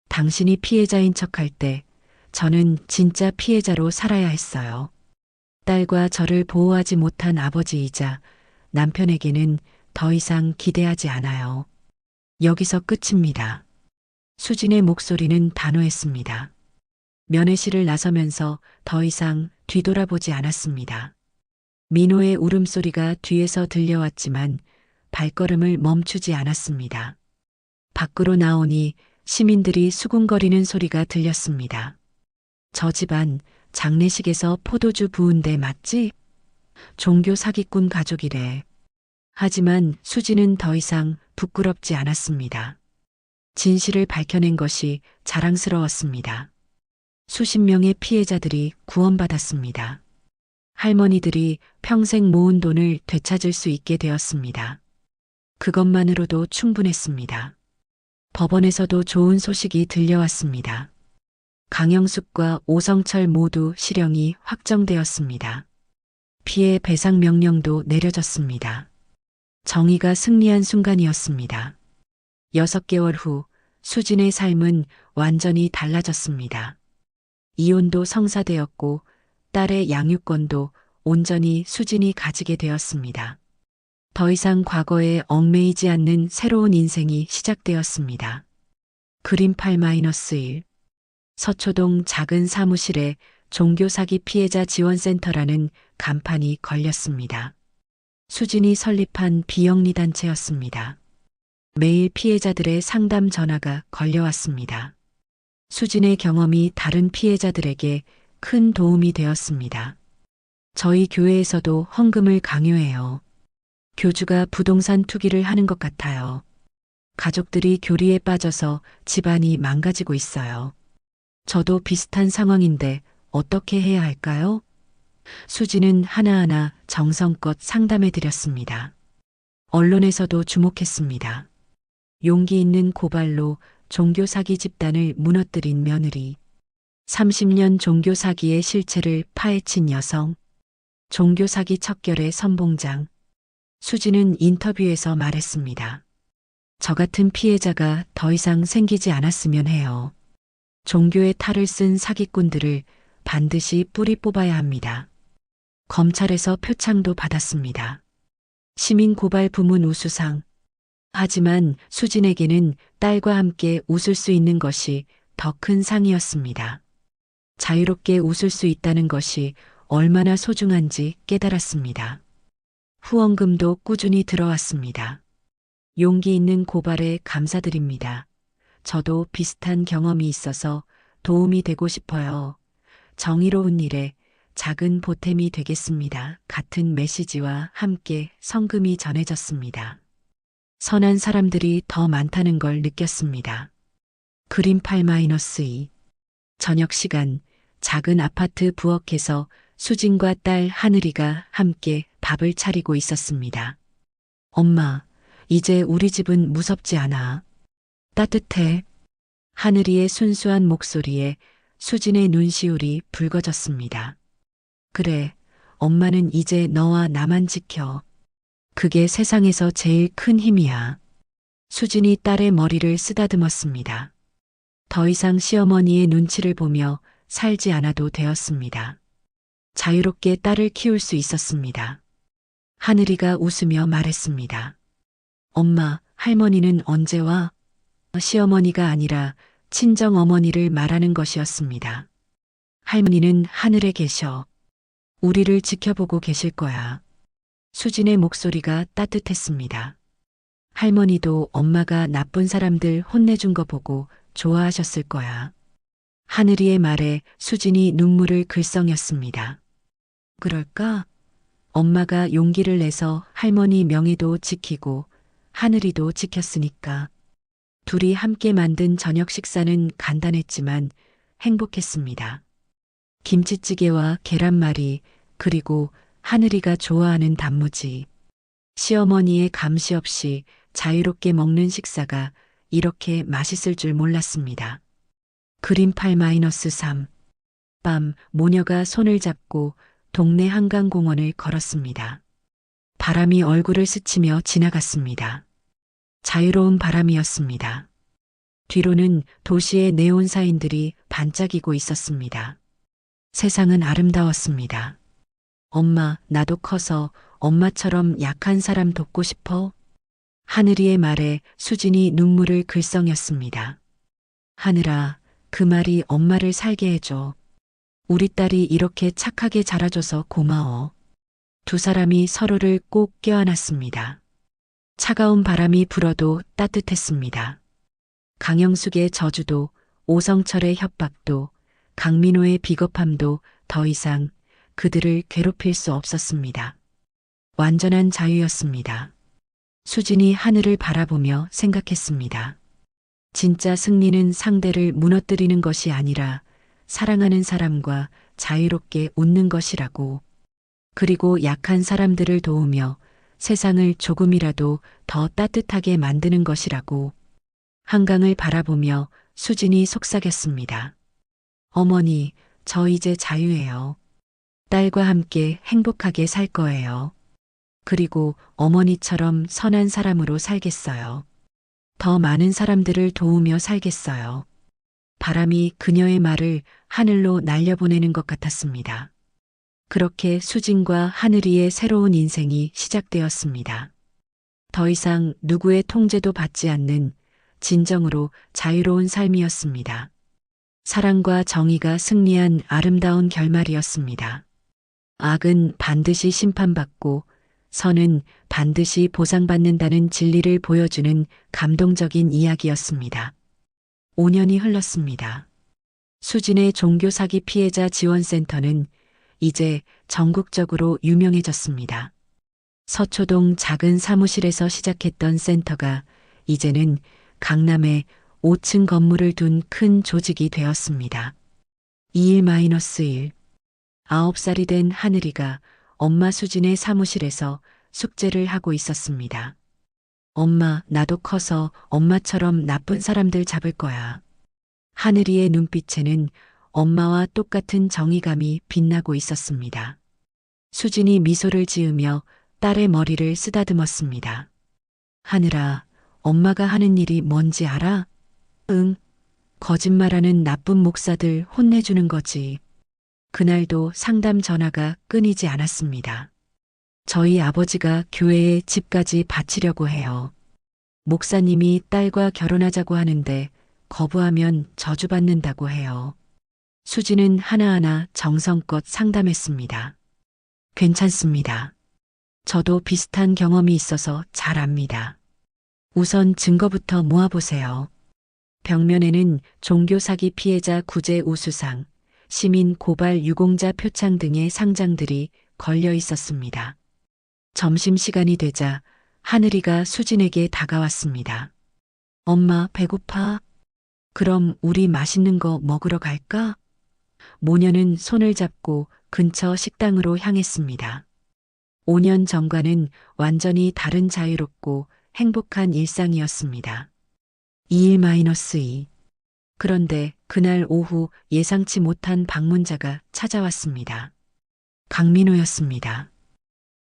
당신이 피해자인 척할 때 저는 진짜 피해자로 살아야 했어요. 딸과 저를 보호하지 못한 아버지이자 남편에게는 더 이상 기대하지 않아요. 여기서 끝입니다. 수진의 목소리는 단호했습니다. 면회실을 나서면서 더 이상 뒤돌아보지 않았습니다. 민호의 울음소리가 뒤에서 들려왔지만 발걸음을 멈추지 않았습니다. 밖으로 나오니 시민들이 수군거리는 소리가 들렸습니다. 저 집안 장례식에서 포도주 부은 데 맞지? 종교 사기꾼 가족이래. 하지만 수지는 더 이상 부끄럽지 않았습니다. 진실을 밝혀낸 것이 자랑스러웠습니다. 수십 명의 피해자들이 구원받았습니다. 할머니들이 평생 모은 돈을 되찾을 수 있게 되었습니다. 그것만으로도 충분했습니다. 법원에서도 좋은 소식이 들려왔습니다. 강영숙과 오성철 모두 실형이 확정되었습니다. 피해 배상 명령도 내려졌습니다. 정의가 승리한 순간이었습니다. 6개월 후 수진의 삶은 완전히 달라졌습니다. 이혼도 성사되었고 딸의 양육권도 온전히 수진이 가지게 되었습니다. 더 이상 과거에 얽매이지 않는 새로운 인생이 시작되었습니다. 그림 8-1 서초동 작은 사무실에 종교사기 피해자 지원센터라는 간판이 걸렸습니다. 수진이 설립한 비영리단체였습니다. 매일 피해자들의 상담 전화가 걸려왔습니다. 수진의 경험이 다른 피해자들에게 큰 도움이 되었습니다. 저희 교회에서도 헌금을 강요해요. 교주가 부동산 투기를 하는 것 같아요. 가족들이 교리에 빠져서 집안이 망가지고 있어요. 저도 비슷한 상황인데 어떻게 해야 할까요? 수지는 하나하나 정성껏 상담해 드렸습니다. 언론에서도 주목했습니다. 용기 있는 고발로 종교사기 집단을 무너뜨린 며느리, 30년 종교사기의 실체를 파헤친 여성, 종교사기 척결의 선봉장. 수지는 인터뷰에서 말했습니다. 저 같은 피해자가 더 이상 생기지 않았으면 해요. 종교의 탈을 쓴 사기꾼들을 반드시 뿌리 뽑아야 합니다. 검찰에서 표창도 받았습니다. 시민고발 부문 우수상. 하지만 수진에게는 딸과 함께 웃을 수 있는 것이 더 큰 상이었습니다. 자유롭게 웃을 수 있다는 것이 얼마나 소중한지 깨달았습니다. 후원금도 꾸준히 들어왔습니다. 용기 있는 고발에 감사드립니다. 저도 비슷한 경험이 있어서 도움이 되고 싶어요. 정의로운 일에 작은 보탬이 되겠습니다. 같은 메시지와 함께 성금이 전해졌습니다. 선한 사람들이 더 많다는 걸 느꼈습니다. 그림 8-2 저녁 시간 작은 아파트 부엌에서 수진과 딸 하늘이가 함께 밥을 차리고 있었습니다. 엄마, 이제 우리 집은 무섭지 않아. 따뜻해. 하늘이의 순수한 목소리에 수진의 눈시울이 붉어졌습니다. 그래, 엄마는 이제 너와 나만 지켜. 그게 세상에서 제일 큰 힘이야. 수진이 딸의 머리를 쓰다듬었습니다. 더 이상 시어머니의 눈치를 보며 살지 않아도 되었습니다. 자유롭게 딸을 키울 수 있었습니다. 하늘이가 웃으며 말했습니다. 엄마, 할머니는 언제 와? 시어머니가 아니라 친정어머니를 말하는 것이었습니다. 할머니는 하늘에 계셔. 우리를 지켜보고 계실 거야. 수진의 목소리가 따뜻했습니다. 할머니도 엄마가 나쁜 사람들 혼내준 거 보고 좋아하셨을 거야. 하늘이의 말에 수진이 눈물을 글썽였습니다. 그럴까? 엄마가 용기를 내서 할머니 명예도 지키고 하늘이도 지켰으니까. 둘이 함께 만든 저녁 식사는 간단했지만 행복했습니다. 김치찌개와 계란말이, 그리고 하늘이가 좋아하는 단무지. 시어머니의 감시 없이 자유롭게 먹는 식사가 이렇게 맛있을 줄 몰랐습니다. 그림 8-3. 밤, 모녀가 손을 잡고 동네 한강공원을 걸었습니다. 바람이 얼굴을 스치며 지나갔습니다. 자유로운 바람이었습니다. 뒤로는 도시의 네온 사인들이 반짝이고 있었습니다. 세상은 아름다웠습니다. 엄마, 나도 커서 엄마처럼 약한 사람 돕고 싶어? 하늘이의 말에 수진이 눈물을 글썽였습니다. 하늘아, 그 말이 엄마를 살게 해줘. 우리 딸이 이렇게 착하게 자라줘서 고마워. 두 사람이 서로를 꼭 껴안았습니다. 차가운 바람이 불어도 따뜻했습니다. 강영숙의 저주도, 오성철의 협박도, 강민호의 비겁함도 더 이상 그들을 괴롭힐 수 없었습니다. 완전한 자유였습니다. 수진이 하늘을 바라보며 생각했습니다. 진짜 승리는 상대를 무너뜨리는 것이 아니라 사랑하는 사람과 자유롭게 웃는 것이라고. 그리고 약한 사람들을 도우며 세상을 조금이라도 더 따뜻하게 만드는 것이라고. 한강을 바라보며 수진이 속삭였습니다. 어머니, 저 이제 자유예요. 딸과 함께 행복하게 살 거예요. 그리고 어머니처럼 선한 사람으로 살겠어요. 더 많은 사람들을 도우며 살겠어요. 바람이 그녀의 말을 하늘로 날려보내는 것 같았습니다. 그렇게 수진과 하늘이의 새로운 인생이 시작되었습니다. 더 이상 누구의 통제도 받지 않는 진정으로 자유로운 삶이었습니다. 사랑과 정의가 승리한 아름다운 결말이었습니다. 악은 반드시 심판받고 선은 반드시 보상받는다는 진리를 보여주는 감동적인 이야기였습니다. 5년이 흘렀습니다. 수진의 종교 사기 피해자 지원센터는 이제 전국적으로 유명해졌습니다. 서초동 작은 사무실에서 시작했던 센터가 이제는 강남에 5층 건물을 둔 큰 조직이 되었습니다. 2일-1. 9살이 된 하늘이가 엄마 수진의 사무실에서 숙제를 하고 있었습니다. 엄마, 나도 커서 엄마처럼 나쁜 사람들 잡을 거야. 하늘이의 눈빛에는 엄마와 똑같은 정의감이 빛나고 있었습니다. 수진이 미소를 지으며 딸의 머리를 쓰다듬었습니다. 하늘아, 엄마가 하는 일이 뭔지 알아? 응. 거짓말하는 나쁜 목사들 혼내주는 거지. 그날도 상담 전화가 끊이지 않았습니다. 저희 아버지가 교회에 집까지 바치려고 해요. 목사님이 딸과 결혼하자고 하는데 거부하면 저주받는다고 해요. 수지는 하나하나 정성껏 상담했습니다. 괜찮습니다. 저도 비슷한 경험이 있어서 잘 압니다. 우선 증거부터 모아보세요. 벽면에는 종교 사기 피해자 구제 우수상, 시민 고발 유공자 표창 등의 상장들이 걸려 있었습니다. 점심시간이 되자 하늘이가 수진에게 다가왔습니다. 엄마, 배고파? 그럼 우리 맛있는 거 먹으러 갈까? 모녀는 손을 잡고 근처 식당으로 향했습니다. 5년 전과는 완전히 다른 자유롭고 행복한 일상이었습니다. 2일-2. 그런데 그날 오후 예상치 못한 방문자가 찾아왔습니다. 강민호였습니다.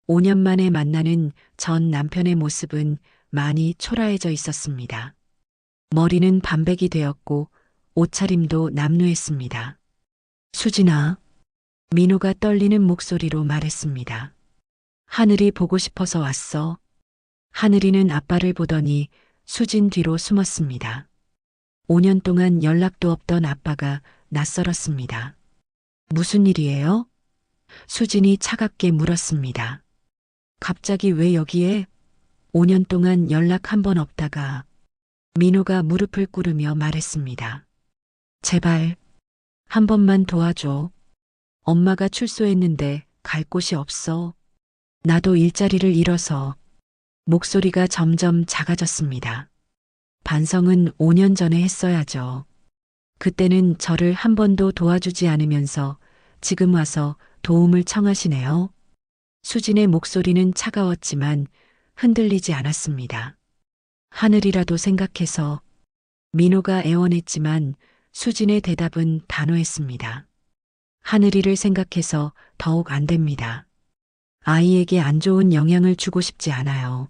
5년 만에 만나는 전 남편의 모습은 많이 초라해져 있었습니다. 머리는 반백이 되었고 옷차림도 남루했습니다. 수진아, 민호가 떨리는 목소리로 말했습니다. 하늘이 보고 싶어서 왔어. 하늘이는 아빠를 보더니 수진 뒤로 숨었습니다. 5년 동안 연락도 없던 아빠가 낯설었습니다. 무슨 일이에요? 수진이 차갑게 물었습니다. 갑자기 왜 여기에? 5년 동안 연락 한 번 없다가 민호가 무릎을 꿇으며 말했습니다. 제발 한 번만 도와줘. 엄마가 출소했는데 갈 곳이 없어. 나도 일자리를 잃어서. 목소리가 점점 작아졌습니다. 반성은 5년 전에 했어야죠. 그때는 저를 한 번도 도와주지 않으면서 지금 와서 도움을 청하시네요. 수진의 목소리는 차가웠지만 흔들리지 않았습니다. 하늘이라도 생각해서. 민호가 애원했지만 수진의 대답은 단호했습니다. 하늘이를 생각해서 더욱 안 됩니다. 아이에게 안 좋은 영향을 주고 싶지 않아요.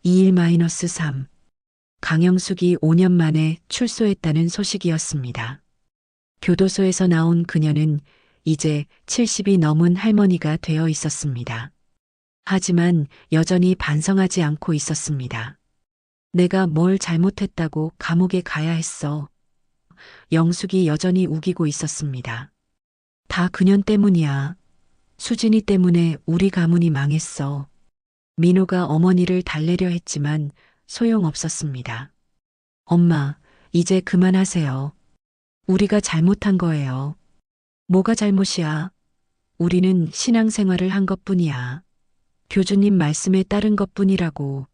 21-3. 강영숙이 5년 만에 출소했다는 소식이었습니다. 교도소에서 나온 그녀는 이제 70이 넘은 할머니가 되어 있었습니다. 하지만 여전히 반성하지 않고 있었습니다. 내가 뭘 잘못했다고 감옥에 가야 했어. 영숙이 여전히 우기고 있었습니다. 다 그년 때문이야. 수진이 때문에 우리 가문이 망했어. 민호가 어머니를 달래려 했지만 소용없었습니다. 엄마, 이제 그만하세요. 우리가 잘못한 거예요. 뭐가 잘못이야? 우리는 신앙생활을 한 것뿐이야. 교주님 말씀에 따른 것뿐이라고.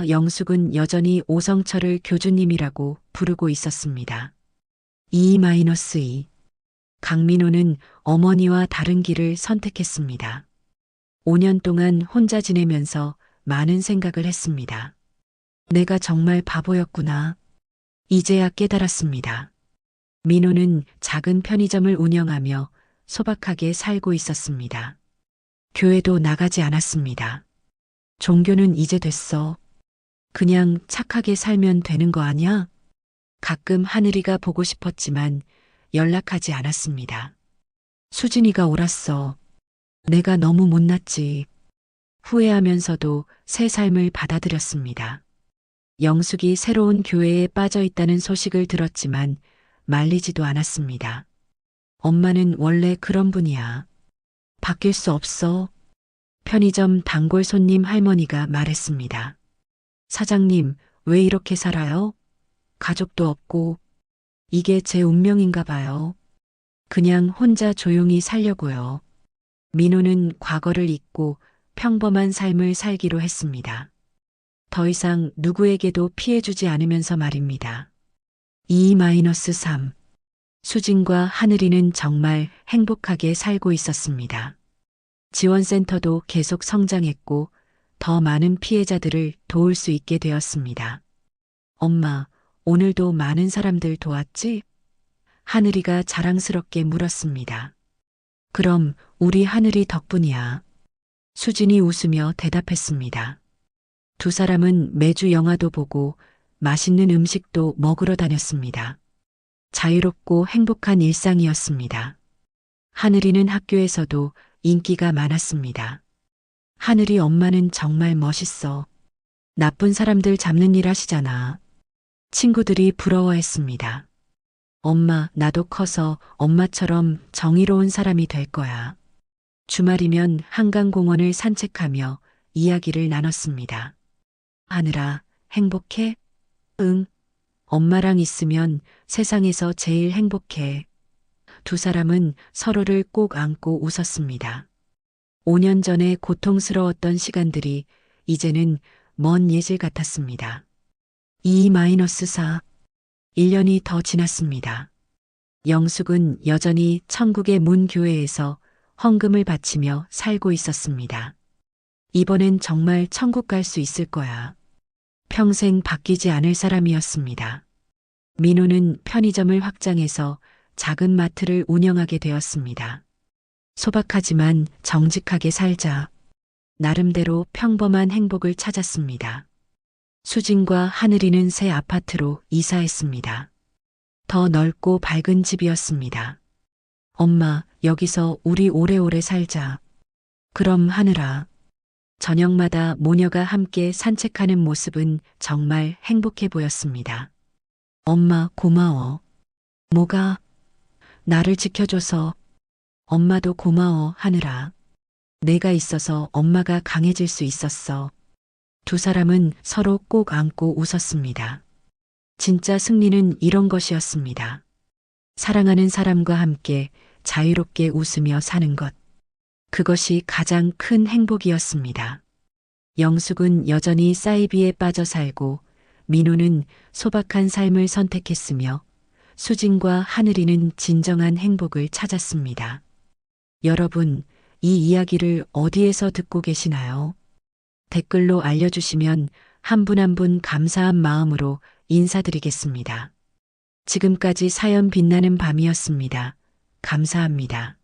영숙은 여전히 오성철을 교주님이라고 부르고 있었습니다. 2-2. 강민호는 어머니와 다른 길을 선택했습니다. 5년 동안 혼자 지내면서 많은 생각을 했습니다. 내가 정말 바보였구나. 이제야 깨달았습니다. 민호는 작은 편의점을 운영하며 소박하게 살고 있었습니다. 교회도 나가지 않았습니다. 종교는 이제 됐어. 그냥 착하게 살면 되는 거 아냐? 가끔 하늘이가 보고 싶었지만 연락하지 않았습니다. 수진이가 옳았어. 내가 너무 못났지. 후회하면서도 새 삶을 받아들였습니다. 영숙이 새로운 교회에 빠져 있다는 소식을 들었지만 말리지도 않았습니다. 엄마는 원래 그런 분이야. 바뀔 수 없어. 편의점 단골 손님 할머니가 말했습니다. 사장님, 왜 이렇게 살아요? 가족도 없고. 이게 제 운명인가 봐요. 그냥 혼자 조용히 살려고요. 민호는 과거를 잊고 평범한 삶을 살기로 했습니다. 더 이상 누구에게도 피해주지 않으면서 말입니다. 2-3. 수진과 하늘이는 정말 행복하게 살고 있었습니다. 지원센터도 계속 성장했고 더 많은 피해자들을 도울 수 있게 되었습니다. 엄마, 오늘도 많은 사람들 도왔지? 하늘이가 자랑스럽게 물었습니다. 그럼 우리 하늘이 덕분이야. 수진이 웃으며 대답했습니다. 두 사람은 매주 영화도 보고 맛있는 음식도 먹으러 다녔습니다. 자유롭고 행복한 일상이었습니다. 하늘이는 학교에서도 인기가 많았습니다. 하늘이 엄마는 정말 멋있어. 나쁜 사람들 잡는 일 하시잖아. 친구들이 부러워했습니다. 엄마, 나도 커서 엄마처럼 정의로운 사람이 될 거야. 주말이면 한강공원을 산책하며 이야기를 나눴습니다. 하늘아, 행복해? 응. 엄마랑 있으면 세상에서 제일 행복해. 두 사람은 서로를 꼭 안고 웃었습니다. 5년 전에 고통스러웠던 시간들이 이제는 먼 예질 같았습니다. 2-4. 1년이 더 지났습니다. 영숙은 여전히 천국의 문 교회에서 헌금을 바치며 살고 있었습니다. 이번엔 정말 천국 갈 수 있을 거야. 평생 바뀌지 않을 사람이었습니다. 민호는 편의점을 확장해서 작은 마트를 운영하게 되었습니다. 소박하지만 정직하게 살자. 나름대로 평범한 행복을 찾았습니다. 수진과 하늘이는 새 아파트로 이사했습니다. 더 넓고 밝은 집이었습니다. 엄마, 여기서 우리 오래오래 살자. 그럼 하늘아. 저녁마다 모녀가 함께 산책하는 모습은 정말 행복해 보였습니다. 엄마, 고마워. 뭐가? 나를 지켜줘서. 엄마도 고마워, 하늘아. 내가 있어서 엄마가 강해질 수 있었어. 두 사람은 서로 꼭 안고 웃었습니다. 진짜 승리는 이런 것이었습니다. 사랑하는 사람과 함께 자유롭게 웃으며 사는 것. 그것이 가장 큰 행복이었습니다. 영숙은 여전히 사이비에 빠져 살고 민호는 소박한 삶을 선택했으며 수진과 하늘이는 진정한 행복을 찾았습니다. 여러분, 이 이야기를 어디에서 듣고 계시나요? 댓글로 알려주시면 한 분 한 분 감사한 마음으로 인사드리겠습니다. 지금까지 사연 빛나는 밤이었습니다. 감사합니다.